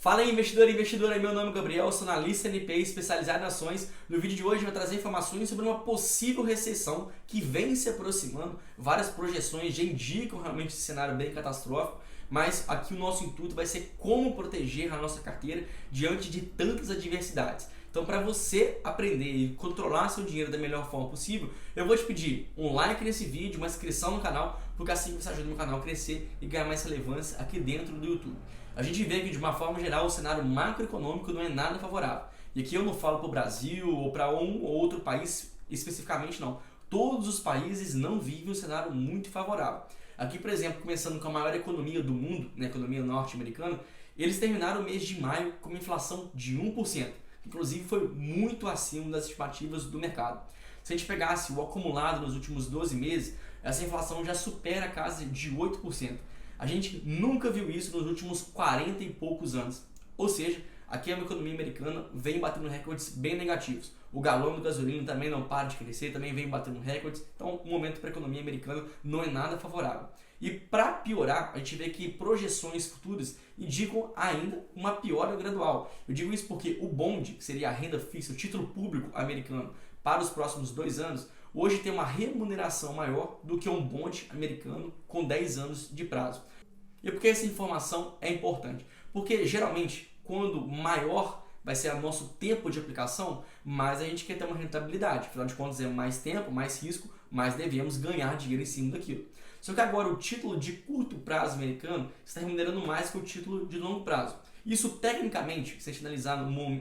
Fala aí, investidor e investidora, meu nome é Gabriel, sou analista NPI especializado em ações. No vídeo de hoje eu vou trazer informações sobre uma possível recessão que vem se aproximando. Várias projeções já indicam realmente esse cenário bem catastrófico, mas aqui o nosso intuito vai ser como proteger a nossa carteira diante de tantas adversidades. Então, para você aprender e controlar seu dinheiro da melhor forma possível, eu vou te pedir um like nesse vídeo, uma inscrição no canal, porque assim você ajuda o meu canal a crescer e ganhar mais relevância aqui dentro do YouTube. A gente vê que, de uma forma geral, o cenário macroeconômico não é nada favorável. E aqui eu não falo para o Brasil ou para um ou outro país especificamente, não. Todos os países não vivem um cenário muito favorável. Aqui, por exemplo, começando com a maior economia do mundo, a economia norte-americana, eles terminaram o mês de maio com uma inflação de 1%. Inclusive foi muito acima das estimativas do mercado. Se a gente pegasse o acumulado nos últimos 12 meses, essa inflação já supera a casa de 8%. A gente nunca viu isso nos últimos 40 e poucos anos. Ou seja, aqui a economia americana vem batendo recordes bem negativos. O galão do gasolina também não para de crescer, também vem batendo recordes. Então o momento para a economia americana não é nada favorável. E para piorar, a gente vê que projeções futuras indicam ainda uma piora gradual. Eu digo isso porque o bond, que seria a renda fixa, o título público americano, para os próximos 2 anos, hoje tem uma remuneração maior do que um bond americano com 10 anos de prazo. E por que essa informação é importante? Porque geralmente, quando maior vai ser o nosso tempo de aplicação, mais a gente quer ter uma rentabilidade. Afinal de contas, é mais tempo, mais risco, mais devemos ganhar dinheiro em cima daquilo. Só que agora o título de curto prazo americano está remunerando mais que o título de longo prazo. Isso, tecnicamente, se a gente analisar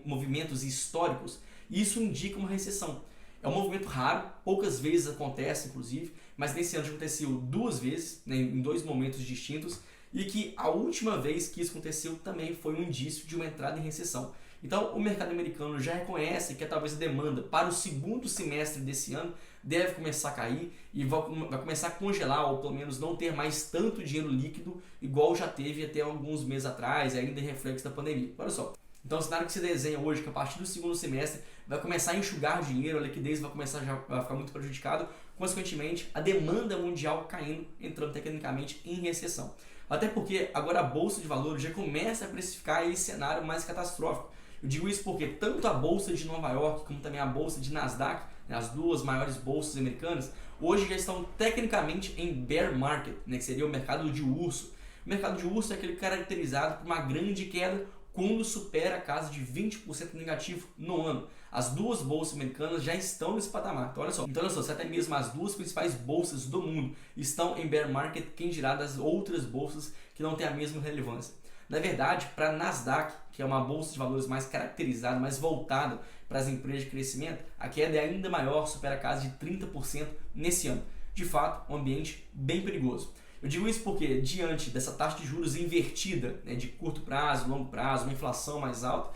movimentos históricos, isso indica uma recessão. É um movimento raro, poucas vezes acontece, inclusive, mas nesse ano já aconteceu 2 vezes, em 2 momentos distintos, e que a última vez que isso aconteceu também foi um indício de uma entrada em recessão. Então, o mercado americano já reconhece que talvez a demanda para o segundo semestre desse ano deve começar a cair e vai começar a congelar, ou pelo menos não ter mais tanto dinheiro líquido, igual já teve até alguns meses atrás, ainda em reflexo da pandemia. Olha só. Então, o cenário que se desenha hoje, que a partir do segundo semestre vai começar a enxugar dinheiro, a liquidez vai começar a ficar muito prejudicado, consequentemente, a demanda mundial caindo, entrando tecnicamente em recessão. Até porque agora a Bolsa de Valores já começa a precificar esse cenário mais catastrófico. Eu digo isso porque tanto a Bolsa de Nova York como também a Bolsa de Nasdaq, as 2 maiores bolsas americanas, hoje já estão tecnicamente em bear market, que seria o mercado de urso. O mercado de urso é aquele caracterizado por uma grande queda quando supera a casa de 20% negativo no ano. As 2 bolsas americanas já estão nesse patamar. Então olha só, se até mesmo as 2 principais bolsas do mundo estão em bear market, quem dirá das outras bolsas que não têm a mesma relevância. Na verdade, para a Nasdaq, que é uma bolsa de valores mais caracterizada, mais voltada para as empresas de crescimento, a queda é ainda maior, supera a casa de 30% nesse ano. De fato, um ambiente bem perigoso. Eu digo isso porque, diante dessa taxa de juros invertida, de curto prazo, longo prazo, uma inflação mais alta,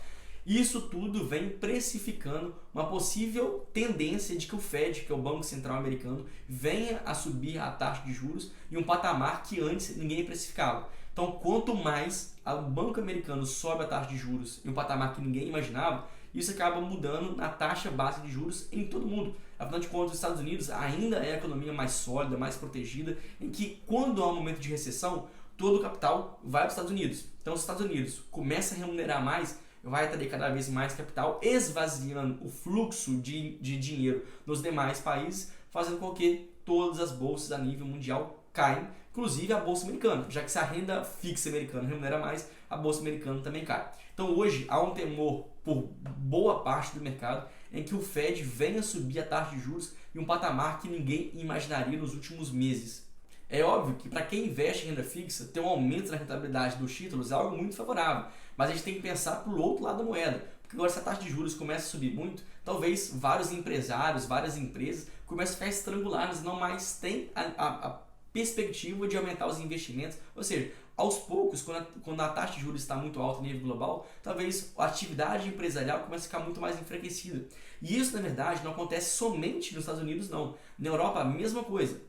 isso tudo vem precificando uma possível tendência de que o Fed, que é o Banco Central Americano, venha a subir a taxa de juros em um patamar que antes ninguém precificava. Então, quanto mais o Banco Americano sobe a taxa de juros em um patamar que ninguém imaginava, isso acaba mudando na taxa básica de juros em todo mundo. Afinal de contas, os Estados Unidos ainda é a economia mais sólida, mais protegida, em que quando há um momento de recessão, todo o capital vai para os Estados Unidos. Então, os Estados Unidos começa a remunerar mais, vai atrair cada vez mais capital, esvaziando o fluxo de dinheiro nos demais países, fazendo com que todas as bolsas a nível mundial caem, inclusive a bolsa americana, já que se a renda fixa americana remunera mais, a bolsa americana também cai. Então hoje há um temor por boa parte do mercado em que o Fed venha subir a taxa de juros em um patamar que ninguém imaginaria nos últimos meses. É óbvio que para quem investe em renda fixa, ter um aumento na rentabilidade dos títulos é algo muito favorável, mas a gente tem que pensar para o outro lado da moeda, porque agora se a taxa de juros começa a subir muito, talvez vários empresários, várias empresas comecem a ficar estranguladas, não mais tem a perspectiva de aumentar os investimentos, ou seja, aos poucos, quando a taxa de juros está muito alta a nível global, talvez a atividade empresarial comece a ficar muito mais enfraquecida. E isso, na verdade, não acontece somente nos Estados Unidos, não. Na Europa, a mesma coisa.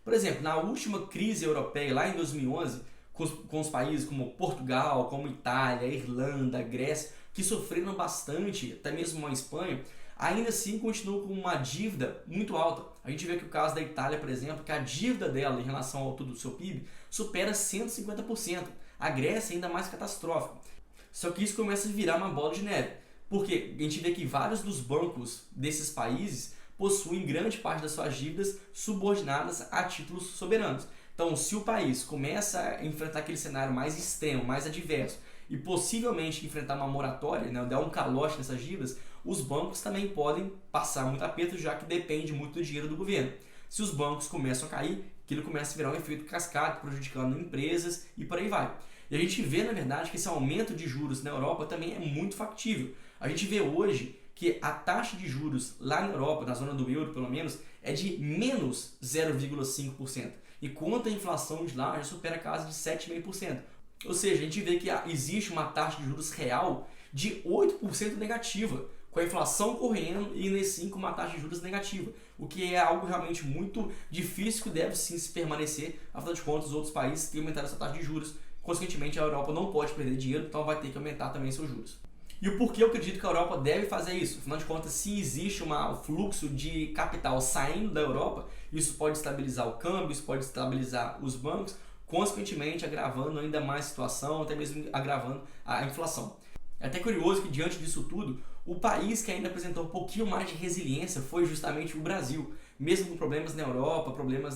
Por exemplo, na última crise europeia, lá em 2011, com os países como Portugal, como Itália, Irlanda, Grécia, que sofreram bastante, até mesmo a Espanha, ainda assim continuam com uma dívida muito alta. A gente vê que o caso da Itália, por exemplo, que a dívida dela em relação ao todo do seu PIB supera 150%. A Grécia é ainda mais catastrófica. Só que isso começa a virar uma bola de neve. Porque a gente vê que vários dos bancos desses países possuem grande parte das suas dívidas subordinadas a títulos soberanos. Então, se o país começa a enfrentar aquele cenário mais extremo, mais adverso, e possivelmente enfrentar uma moratória, né, dar um calote nessas dívidas, os bancos também podem passar muito aperto, já que depende muito do dinheiro do governo. Se os bancos começam a cair, aquilo começa a virar um efeito cascata, prejudicando empresas e por aí vai. E a gente vê, na verdade, que esse aumento de juros na Europa também é muito factível. A gente vê hoje que a taxa de juros lá na Europa, na zona do euro pelo menos, é de menos 0,5%. Enquanto a inflação de lá já supera a casa de 7,5%. Ou seja, a gente vê que existe uma taxa de juros real de 8% negativa, com a inflação correndo e ainda assim com uma taxa de juros negativa, o que é algo realmente muito difícil que deve sim se permanecer. Afinal de contas, os outros países têm aumentado essa taxa de juros, consequentemente a Europa não pode perder dinheiro, então vai ter que aumentar também seus juros. E o porquê eu acredito que a Europa deve fazer isso? Afinal de contas, se existe um fluxo de capital saindo da Europa, isso pode estabilizar o câmbio, isso pode estabilizar os bancos, consequentemente agravando ainda mais a situação, até mesmo agravando a inflação. É até curioso que diante disso tudo, o país que ainda apresentou um pouquinho mais de resiliência foi justamente o Brasil. Mesmo com problemas na Europa, problemas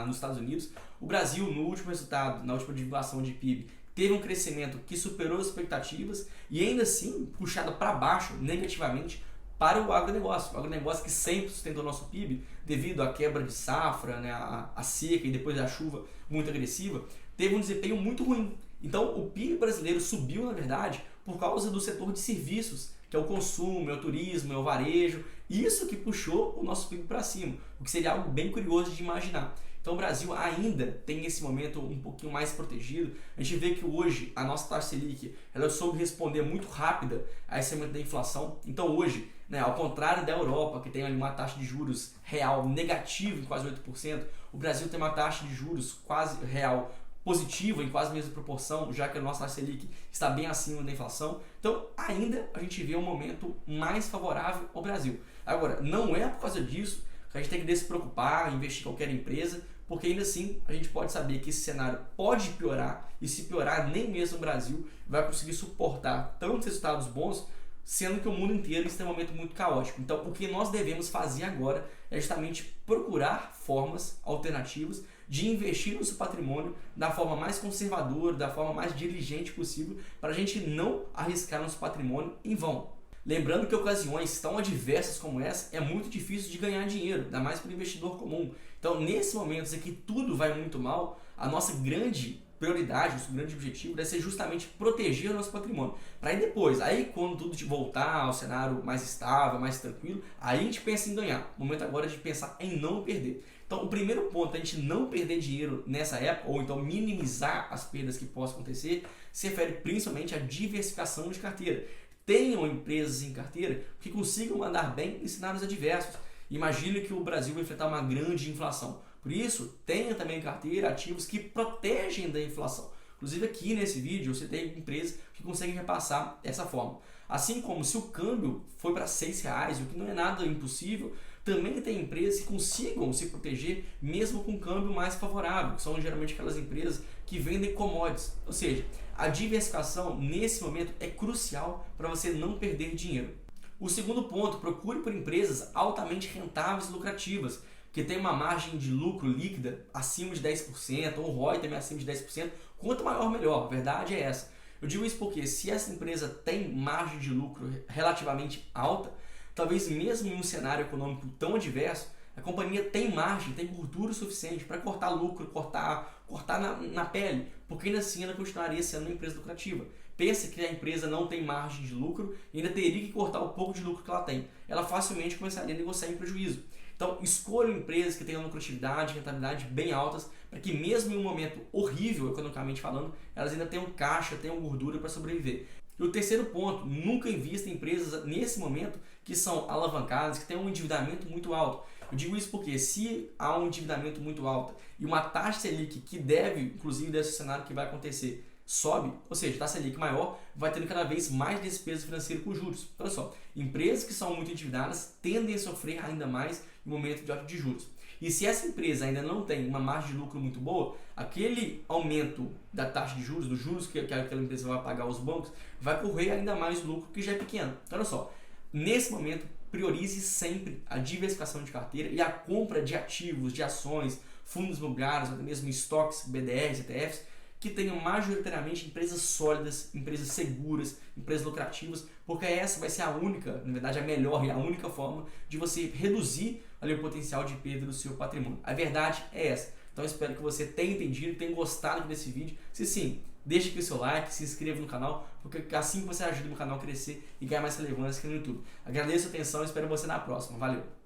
nos Estados Unidos, o Brasil no último resultado, na última divulgação de PIB, teve um crescimento que superou as expectativas e ainda assim puxado para baixo negativamente para o agronegócio. O agronegócio que sempre sustentou o nosso PIB devido à quebra de safra, né, a seca e depois a chuva muito agressiva, teve um desempenho muito ruim. Então o PIB brasileiro subiu, na verdade, por causa do setor de serviços, que é o consumo, é o turismo, é o varejo, isso que puxou o nosso PIB para cima, o que seria algo bem curioso de imaginar. Então o Brasil ainda tem esse momento um pouquinho mais protegido. A gente vê que hoje a nossa taxa Selic ela soube responder muito rápida a esse aumento da inflação. Então hoje, né, ao contrário da Europa, que tem ali uma taxa de juros real negativa em quase 8%, o Brasil tem uma taxa de juros quase real positiva em quase a mesma proporção, já que a nossa taxa Selic está bem acima da inflação. Então ainda a gente vê um momento mais favorável ao Brasil. Agora, não é por causa disso que a gente tem que se preocupar, investir em qualquer empresa, porque ainda assim a gente pode saber que esse cenário pode piorar, e se piorar, nem mesmo o Brasil vai conseguir suportar tantos resultados bons, sendo que o mundo inteiro está em um momento muito caótico. Então, o que nós devemos fazer agora é justamente procurar formas alternativas de investir no seu patrimônio da forma mais conservadora, da forma mais diligente possível, para a gente não arriscar nosso patrimônio em vão. Lembrando que ocasiões tão adversas como essa é muito difícil de ganhar dinheiro, ainda mais para o investidor comum. Então, nesse momento em que tudo vai muito mal, a nossa grande prioridade, nosso grande objetivo deve ser justamente proteger o nosso patrimônio. Para aí depois, aí quando tudo voltar ao cenário mais estável, mais tranquilo, aí a gente pensa em ganhar. O momento agora é de pensar em não perder. Então, o primeiro ponto, a gente não perder dinheiro nessa época, ou então minimizar as perdas que possam acontecer, se refere principalmente à diversificação de carteira. Tenham empresas em carteira que consigam mandar bem em cenários adversos. Imagine que o Brasil vai enfrentar uma grande inflação. Por isso, tenha também em carteira ativos que protegem da inflação. Inclusive aqui nesse vídeo você tem empresas que conseguem repassar dessa forma. Assim como se o câmbio foi para R$6, o que não é nada impossível, também tem empresas que consigam se proteger mesmo com câmbio mais favorável, que são geralmente aquelas empresas que vendem commodities. Ou seja, a diversificação nesse momento é crucial para você não perder dinheiro. O segundo ponto, procure por empresas altamente rentáveis e lucrativas, que tem uma margem de lucro líquida acima de 10%, ou ROI também acima de 10%, quanto maior melhor, a verdade é essa. Eu digo isso porque se essa empresa tem margem de lucro relativamente alta, talvez mesmo em um cenário econômico tão adverso, a companhia tem margem, tem gordura suficiente para cortar lucro, cortar na pele, porque ainda assim ela continuaria sendo uma empresa lucrativa. Pensa que a empresa não tem margem de lucro e ainda teria que cortar o pouco de lucro que ela tem. Ela facilmente começaria a negociar em prejuízo. Então, escolham empresas que tenham lucratividade e rentabilidade bem altas, para que mesmo em um momento horrível, economicamente falando, elas ainda tenham caixa, tenham gordura para sobreviver. E o terceiro ponto, nunca invista em empresas nesse momento que são alavancadas, que têm um endividamento muito alto. Eu digo isso porque se há um endividamento muito alto e uma taxa Selic que deve, inclusive desse cenário que vai acontecer, sobe, ou seja, taxa Selic maior, vai tendo cada vez mais despesa financeira com juros. Olha só, empresas que são muito endividadas tendem a sofrer ainda mais em momento de alta de juros. E se essa empresa ainda não tem uma margem de lucro muito boa, aquele aumento da taxa de juros, dos juros que aquela empresa vai pagar aos bancos, vai correr ainda mais lucro que já é pequeno. Então, olha só, nesse momento, priorize sempre a diversificação de carteira e a compra de ativos, de ações, fundos imobiliários, até mesmo estoques, BDRs, ETFs, que tenham majoritariamente empresas sólidas, empresas seguras, empresas lucrativas, porque essa vai ser a única, na verdade a melhor e a única forma de você reduzir ali o potencial de perda do seu patrimônio. A verdade é essa. Então eu espero que você tenha entendido, tenha gostado desse vídeo. Se sim, deixe aqui o seu like, se inscreva no canal, porque assim você ajuda o canal a crescer e ganhar mais relevância aqui no YouTube. Agradeço a atenção e espero você na próxima. Valeu!